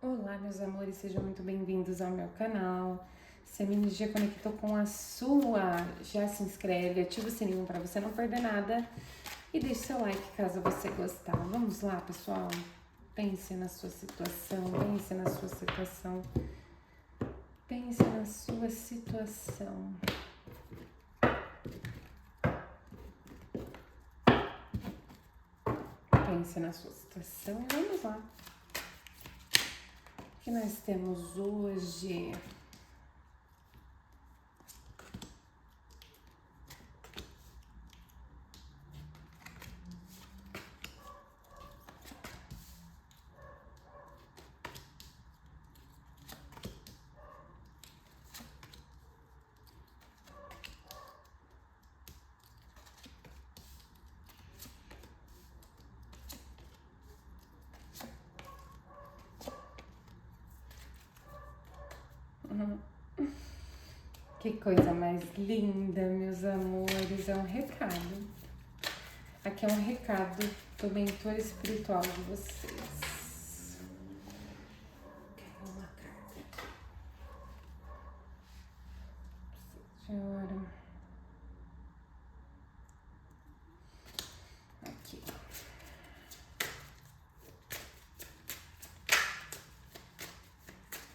Olá, meus amores, sejam muito bem-vindos ao meu canal. Se a minha energia conectou com a sua, já se inscreve, ativa o sininho para você não perder nada e deixe seu like caso você gostar. Vamos lá, pessoal? Pense na sua situação, pense na sua situação, pense na sua situação. Pense na sua situação e vamos lá. O que nós temos hoje? Que coisa mais linda, meus amores. É um recado. Aqui é um recado do mentor espiritual de vocês. Caiu uma carta. Senhora. Aqui.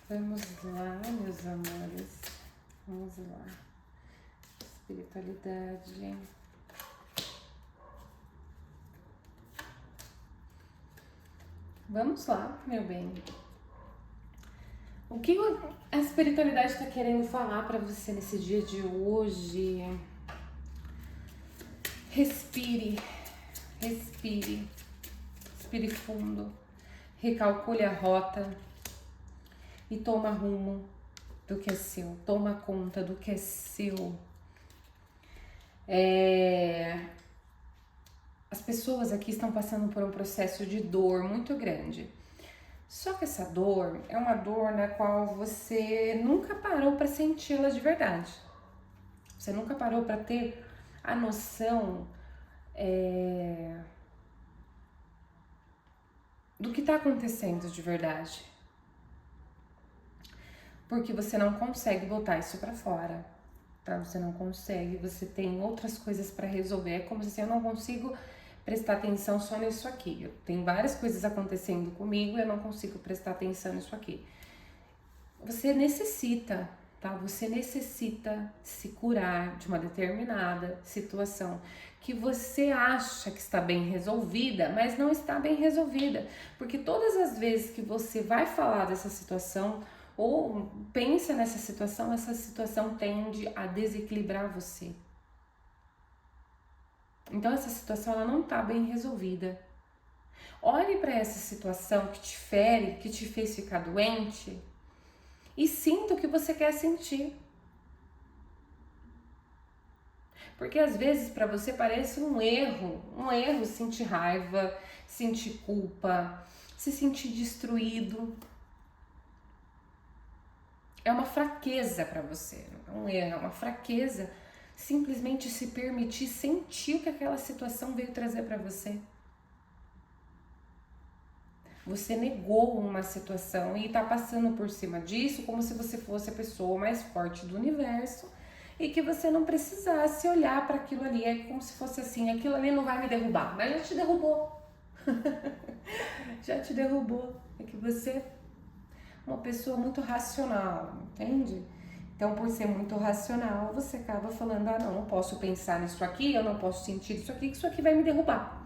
Vamos lá, meus amores. Vamos lá. Espiritualidade. Vamos lá, meu bem. O que a espiritualidade está querendo falar para você nesse dia de hoje? Respire, respire, respire fundo, recalcule a rota e toma rumo do que é seu, toma conta do que é seu. As pessoas aqui estão passando por um processo de dor muito grande. Só que essa dor é uma dor na qual você nunca parou para senti-la de verdade. Você nunca parou para ter a noção do que está acontecendo de verdade. Porque você não consegue botar isso para fora, tá? Você não consegue, você tem outras coisas para resolver. É como se eu não consigo prestar atenção só nisso aqui. Tem várias coisas acontecendo comigo e eu não consigo prestar atenção nisso aqui. Você necessita, tá? Você necessita se curar de uma determinada situação que você acha que está bem resolvida, mas não está bem resolvida. Porque todas as vezes que você vai falar dessa situação ou pensa nessa situação, essa situação tende a desequilibrar você. Então essa situação ela não está bem resolvida. Olhe para essa situação que te fere, que te fez ficar doente e sinta o que você quer sentir. Porque às vezes para você parece um erro sentir raiva, sentir culpa, se sentir destruído. É uma fraqueza para você, não é um erro, é uma fraqueza simplesmente se permitir sentir o que aquela situação veio trazer para você. Você negou uma situação e tá passando por cima disso como se você fosse a pessoa mais forte do universo e que você não precisasse olhar para aquilo ali. É como se fosse assim, aquilo ali não vai me derrubar, mas já te derrubou. Já te derrubou. É que você é uma pessoa muito racional, entende? Então, por ser muito racional, você acaba falando, ah, não posso pensar nisso aqui, eu não posso sentir isso aqui, que isso aqui vai me derrubar.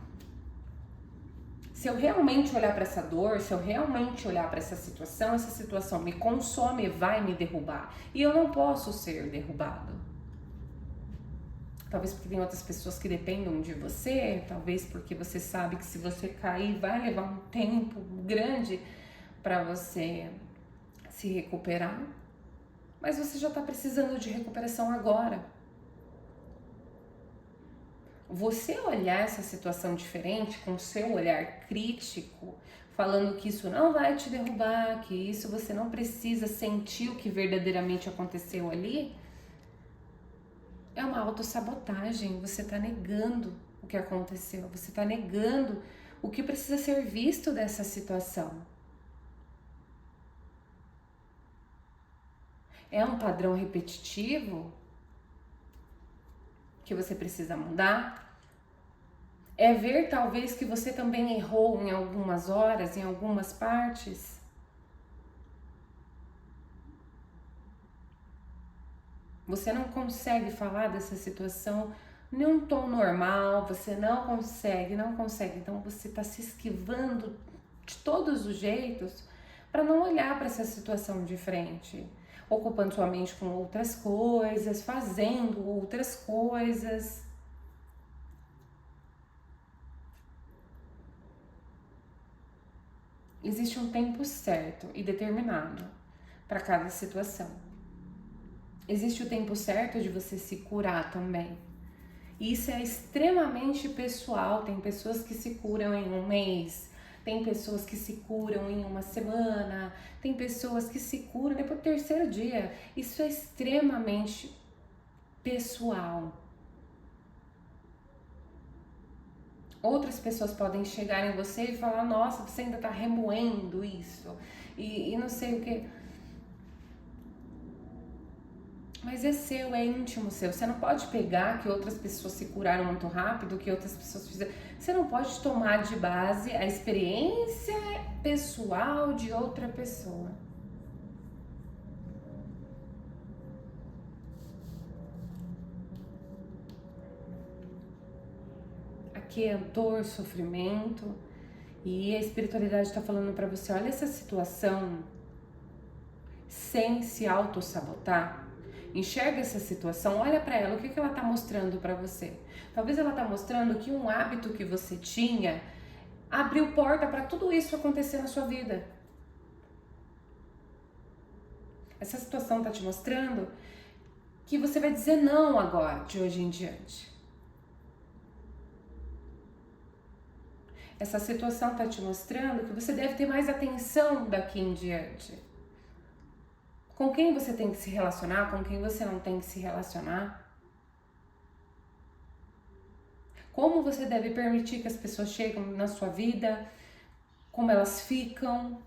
Se eu realmente olhar para essa dor, se eu realmente olhar para essa situação me consome, vai me derrubar. E eu não posso ser derrubado. Talvez porque tem outras pessoas que dependam de você, talvez porque você sabe que se você cair vai levar um tempo grande para você se recuperar. Mas você já está precisando de recuperação agora. Você olhar essa situação diferente, com o seu olhar crítico, falando que isso não vai te derrubar, que isso você não precisa sentir o que verdadeiramente aconteceu ali, é uma autossabotagem. Você está negando o que aconteceu, você está negando o que precisa ser visto dessa situação. É um padrão repetitivo que você precisa mudar? É ver talvez que você também errou em algumas horas, em algumas partes? Você não consegue falar dessa situação num tom normal, você não consegue. Então você está se esquivando de todos os jeitos para não olhar para essa situação de frente, ocupando sua mente com outras coisas, fazendo outras coisas. Existe um tempo certo e determinado para cada situação. Existe o tempo certo de você se curar também. E isso é extremamente pessoal. Tem pessoas que se curam em um mês, tem pessoas que se curam em uma semana, tem pessoas que se curam depois do terceiro dia. Isso é extremamente pessoal. Outras pessoas podem chegar em você e falar: nossa, você ainda tá remoendo isso e não sei o que. Mas é seu, é íntimo seu. Você não pode pegar que outras pessoas se curaram muito rápido, que outras pessoas fizeram. Você não pode tomar de base a experiência pessoal de outra pessoa. Aqui é dor, sofrimento, e a espiritualidade está falando para você: olha essa situação sem se auto-sabotar. Enxerga essa situação, olha para ela, o que ela está mostrando para você? Talvez ela está mostrando que um hábito que você tinha abriu porta para tudo isso acontecer na sua vida. Essa situação está te mostrando que você vai dizer não agora, de hoje em diante. Essa situação está te mostrando que você deve ter mais atenção daqui em diante. Com quem você tem que se relacionar, com quem você não tem que se relacionar. Como você deve permitir que as pessoas cheguem na sua vida, como elas ficam.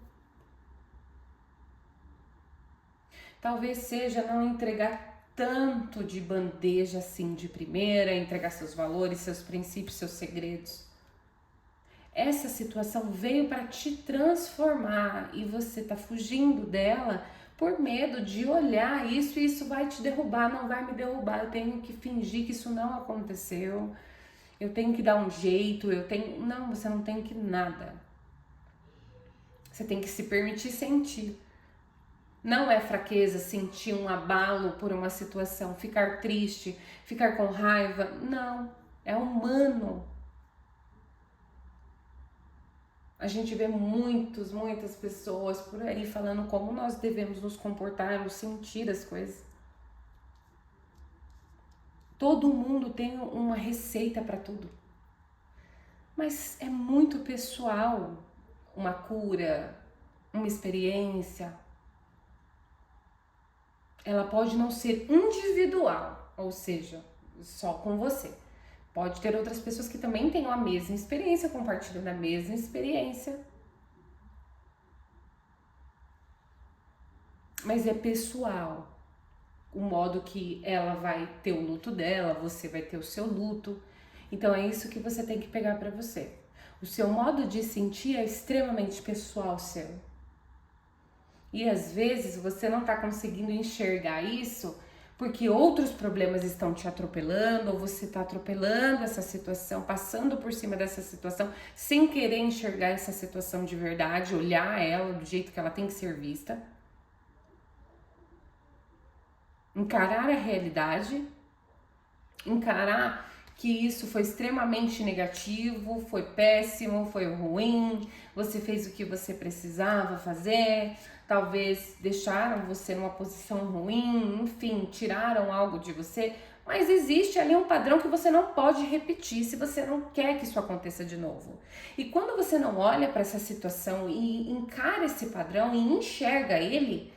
Talvez seja não entregar tanto de bandeja assim de primeira, entregar seus valores, seus princípios, seus segredos. Essa situação veio para te transformar e você tá fugindo dela por medo de olhar isso e isso vai te derrubar. Não vai me derrubar, eu tenho que fingir que isso não aconteceu, eu tenho que dar um jeito, Não, você não tem que nada. Você tem que se permitir sentir. Não é fraqueza sentir um abalo por uma situação, ficar triste, ficar com raiva. Não, é humano. A gente vê muitas pessoas por aí falando como nós devemos nos comportar ou sentir as coisas. Todo mundo tem uma receita para tudo. Mas é muito pessoal uma cura, uma experiência. Ela pode não ser individual, ou seja, só com você. Pode ter outras pessoas que também tenham a mesma experiência, compartilhando a mesma experiência. Mas é pessoal. O modo que ela vai ter o luto dela, você vai ter o seu luto. Então é isso que você tem que pegar para você. O seu modo de sentir é extremamente pessoal seu. E às vezes você não tá conseguindo enxergar isso porque outros problemas estão te atropelando, ou você está atropelando essa situação, passando por cima dessa situação, sem querer enxergar essa situação de verdade, olhar ela do jeito que ela tem que ser vista. Encarar a realidade, encarar que isso foi extremamente negativo, foi péssimo, foi ruim, você fez o que você precisava fazer, talvez deixaram você numa posição ruim, enfim, tiraram algo de você, mas existe ali um padrão que você não pode repetir se você não quer que isso aconteça de novo. E quando você não olha para essa situação e encara esse padrão e enxerga ele,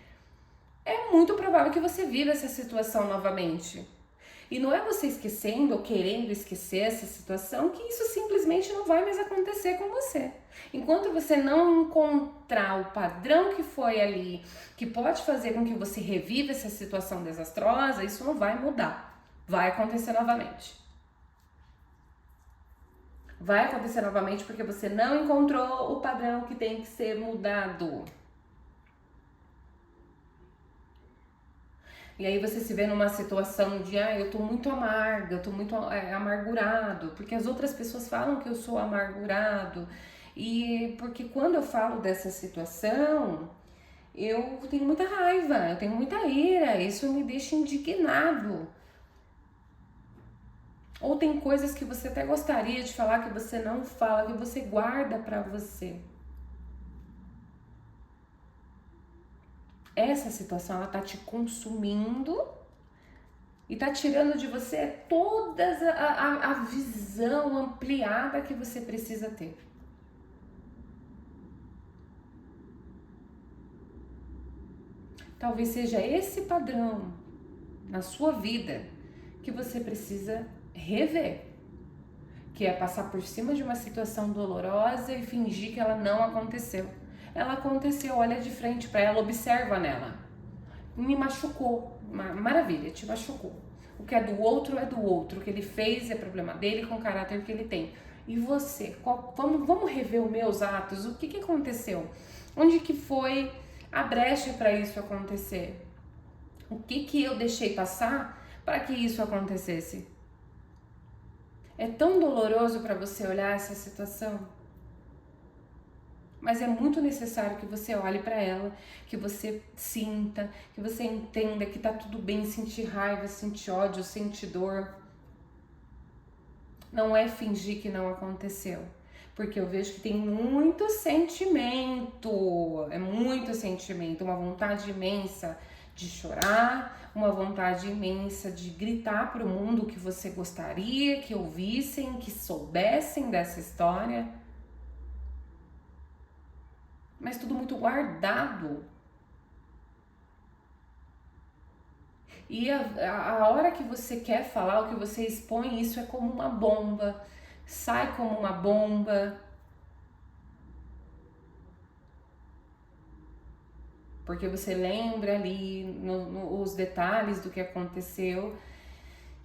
é muito provável que você viva essa situação novamente. E não é você esquecendo ou querendo esquecer essa situação que isso simplesmente não vai mais acontecer com você. Enquanto você não encontrar o padrão que foi ali, que pode fazer com que você reviva essa situação desastrosa, isso não vai mudar. Vai acontecer novamente. Vai acontecer novamente porque você não encontrou o padrão que tem que ser mudado. E aí você se vê numa situação de, eu tô muito amarga, eu tô muito amargurado, porque as outras pessoas falam que eu sou amargurado. E porque quando eu falo dessa situação, eu tenho muita raiva, eu tenho muita ira, isso me deixa indignado. Ou tem coisas que você até gostaria de falar que você não fala, que você guarda pra você. Essa situação, ela tá te consumindo e tá tirando de você toda a visão ampliada que você precisa ter. Talvez seja esse padrão na sua vida que você precisa rever, que é passar por cima de uma situação dolorosa e fingir que ela não aconteceu. Ela aconteceu, olha de frente para ela, observa nela. Me machucou, maravilha, te machucou. O que é do outro é do outro, o que ele fez é problema dele com o caráter que ele tem. E você, vamos rever os meus atos, o que aconteceu? Onde que foi a brecha para isso acontecer? O que eu deixei passar para que isso acontecesse? É tão doloroso para você olhar essa situação, mas é muito necessário que você olhe para ela, que você sinta, que você entenda que tá tudo bem sentir raiva, sentir ódio, sentir dor. Não é fingir que não aconteceu, porque eu vejo que tem muito sentimento, uma vontade imensa de chorar, uma vontade imensa de gritar para o mundo que você gostaria que ouvissem, que soubessem dessa história. Mas tudo muito guardado. E a hora que você quer falar, o que você expõe, isso é como uma bomba, sai como uma bomba. Porque você lembra ali os detalhes do que aconteceu.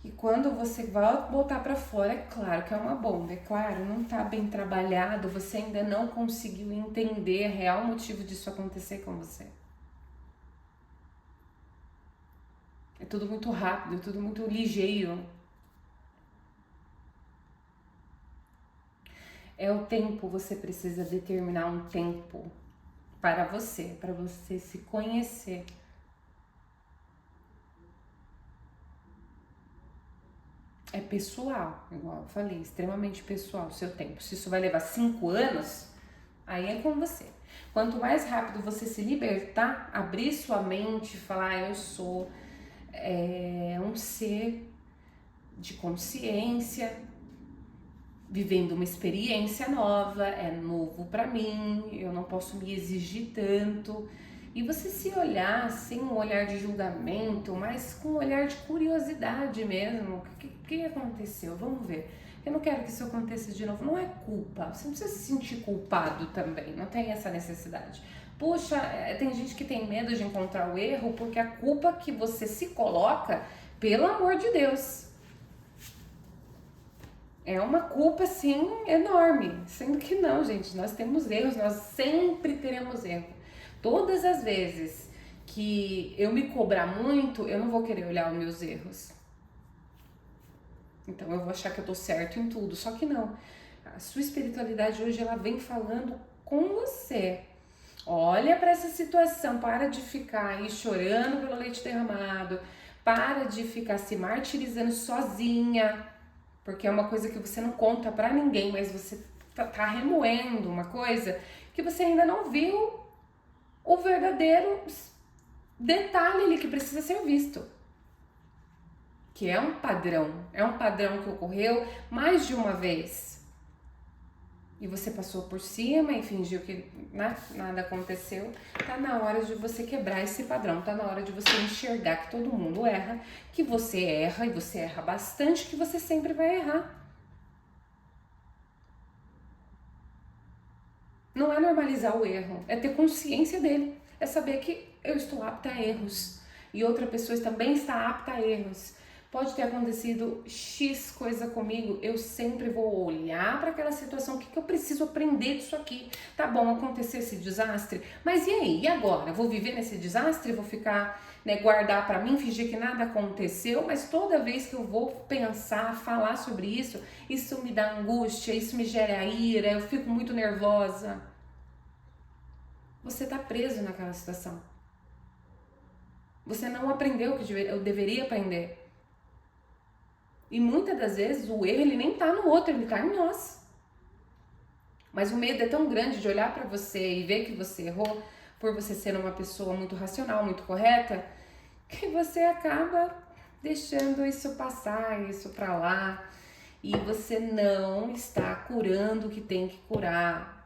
E quando você vai botar pra fora, é claro que é uma bomba, é claro, não tá bem trabalhado, você ainda não conseguiu entender o real motivo disso acontecer com você. É tudo muito rápido, tudo muito ligeiro. É o tempo, você precisa determinar um tempo para você se conhecer. É pessoal, igual eu falei, extremamente pessoal o seu tempo. Se isso vai levar 5 anos, aí é com você. Quanto mais rápido você se libertar, abrir sua mente, falar eu sou um ser de consciência, vivendo uma experiência nova, é novo para mim, eu não posso me exigir tanto. E você se olhar sem um olhar de julgamento, mas com um olhar de curiosidade mesmo. O que aconteceu? Vamos ver. Eu não quero que isso aconteça de novo. Não é culpa. Você não precisa se sentir culpado também. Não tem essa necessidade. Puxa, tem gente que tem medo de encontrar o erro porque a culpa que você se coloca, pelo amor de Deus, é uma culpa, assim, enorme. Sendo que não, gente. Nós temos erros. Nós sempre teremos erro. Todas as vezes que eu me cobrar muito, eu não vou querer olhar os meus erros. Então eu vou achar que eu tô certo em tudo. Só que não. A sua espiritualidade hoje, ela vem falando com você. Olha para essa situação, para de ficar aí chorando pelo leite derramado, para de ficar se martirizando sozinha, porque é uma coisa que você não conta para ninguém, mas você tá remoendo uma coisa que você ainda não viu o verdadeiro detalhe ali que precisa ser visto. Que é um padrão que ocorreu mais de uma vez. e você passou por cima e fingiu que nada aconteceu, tá na hora de você quebrar esse padrão, tá na hora de você enxergar que todo mundo erra, que você erra e você erra bastante, que você sempre vai errar. Não é normalizar o erro, é ter consciência dele, é saber que eu estou apta a erros e outra pessoa também está apta a erros. Pode ter acontecido X coisa comigo, eu sempre vou olhar para aquela situação, o que eu preciso aprender disso aqui? Tá bom, aconteceu esse desastre, mas e aí? E agora? Vou viver nesse desastre? Vou ficar, guardar para mim, fingir que nada aconteceu? Mas toda vez que eu vou pensar, falar sobre isso me dá angústia, isso me gera ira, eu fico muito nervosa. Você tá preso naquela situação. Você não aprendeu o que eu deveria aprender. E muitas das vezes o erro ele nem tá no outro, ele tá em nós. Mas o medo é tão grande de olhar para você e ver que você errou, por você ser uma pessoa muito racional, muito correta, que você acaba deixando isso passar, isso pra lá, e você não está curando o que tem que curar.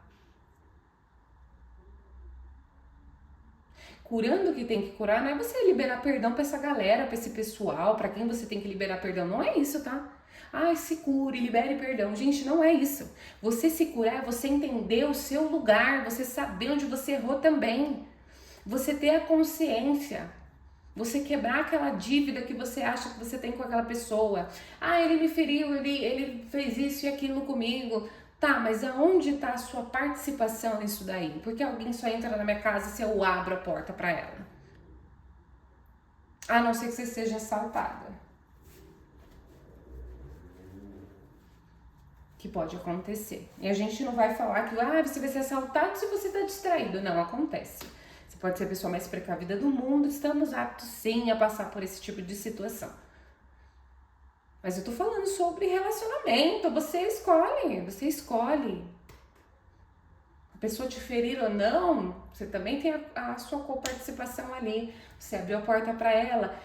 Curando o que tem que curar não é você liberar perdão pra essa galera, pra esse pessoal, pra quem você tem que liberar perdão. Não é isso, tá? Ai, se cure, libere perdão. Gente, não é isso. Você se curar é você entender o seu lugar, você saber onde você errou também. Você ter a consciência. Você quebrar aquela dívida que você acha que você tem com aquela pessoa. Ah, ele me feriu, ele fez isso e aquilo comigo. Tá, mas aonde está a sua participação nisso daí? Porque alguém só entra na minha casa se eu abro a porta para ela. A não ser que você seja assaltada. Que pode acontecer. E a gente não vai falar que você vai ser assaltado se você está distraído. Não acontece. Você pode ser a pessoa mais precavida do mundo. Estamos aptos sim a passar por esse tipo de situação. Mas eu tô falando sobre relacionamento, você escolhe. A pessoa te ferir ou não, você também tem a sua coparticipação ali. Você abriu a porta para ela.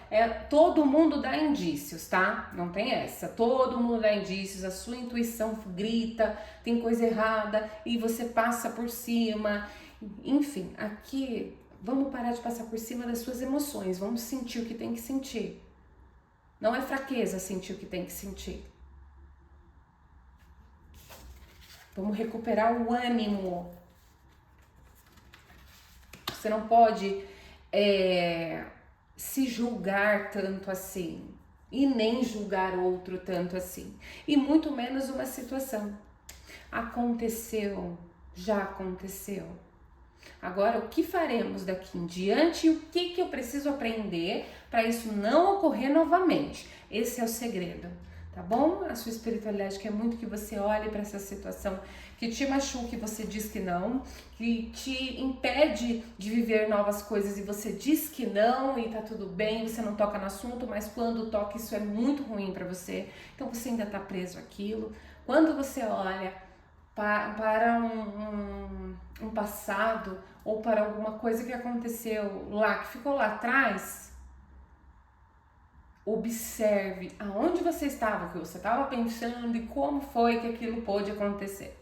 Todo mundo dá indícios, tá? Não tem essa. Todo mundo dá indícios, a sua intuição grita, tem coisa errada e você passa por cima. Enfim, aqui vamos parar de passar por cima das suas emoções, vamos sentir o que tem que sentir. Não é fraqueza sentir o que tem que sentir. Vamos recuperar o ânimo. Você não pode se julgar tanto assim. E nem julgar outro tanto assim. E muito menos uma situação. Aconteceu, já aconteceu. Agora, o que faremos daqui em diante e o que eu preciso aprender para isso não ocorrer novamente? Esse é o segredo, tá bom? A sua espiritualidade quer muito que você olhe para essa situação que te machuque, você diz que não, que te impede de viver novas coisas e você diz que não e tá tudo bem, você não toca no assunto, mas quando toca isso é muito ruim para você, então você ainda tá preso àquilo. Quando você olha para um passado ou para alguma coisa que aconteceu lá, que ficou lá atrás, observe aonde você estava, o que você estava pensando e como foi que aquilo pôde acontecer,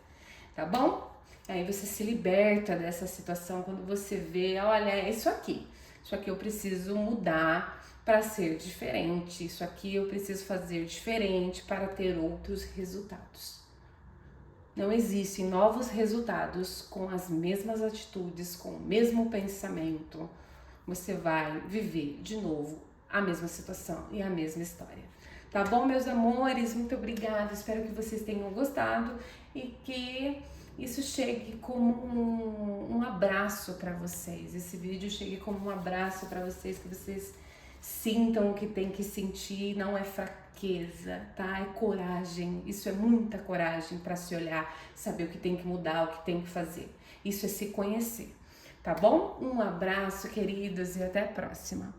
tá bom? Aí você se liberta dessa situação quando você vê, olha, é isso aqui eu preciso mudar para ser diferente, isso aqui eu preciso fazer diferente para ter outros resultados. Não existem novos resultados com as mesmas atitudes, com o mesmo pensamento. Você vai viver de novo a mesma situação e a mesma história. Tá bom, meus amores? Muito obrigada. Espero que vocês tenham gostado e que isso chegue como um abraço para vocês. Esse vídeo chegue como um abraço para vocês, que vocês sintam o que tem que sentir, não é fraqueza, tá? É coragem, isso é muita coragem para se olhar, saber o que tem que mudar, o que tem que fazer. Isso é se conhecer, tá bom? Um abraço, queridos, e até a próxima.